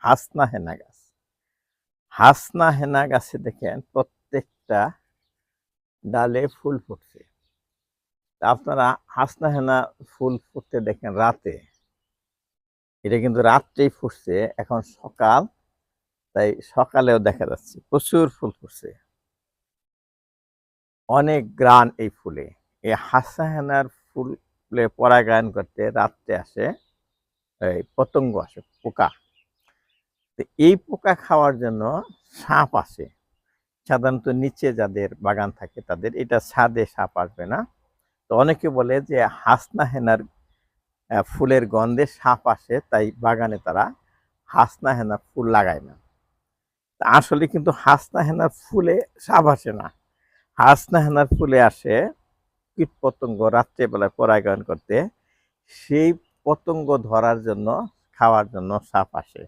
হাসনা হেনা গাছ। হাসনা হেনা গাছে দেখেন প্রত্যেকটা ডালে ফুল ফুটছে। আপনারা হাসনা হেনা ফুল ফুটতে দেখেন রাতে। এটা কিন্তু রাত্রেই ফুটছে, এখন সকাল, তাই সকালেও দেখা যাচ্ছে প্রচুর ফুল ফুটছে। অনেক ঘ্রাণ এই ফুলে। এই হাসনা হেনার ফুলে পরাগায়ন করতে রাত্রে আসে এই পতঙ্গ আসে, পোকা। তো এই পোকা খাওয়ার জন্য সাপ আসে। সাধারণত নিচে যাদের বাগান থাকে তাদের, এটা ছাদে সাপ আসবে না। তো অনেকে বলে যে হাসনা হেনার ফুলের গন্ধে সাপ আসে, তাই বাগানে তারা হাসনা হেনা ফুল লাগায় না। আসলে কিন্তু হাসনা হেনার ফুলে সাপ আসে না। হাসনা হেনার ফুলে আসে কীট পতঙ্গ রাত্রেবেলায় পরাগায়ন করতে। সেই পতঙ্গ ধরার জন্য, খাওয়ার জন্য সাপ আসে।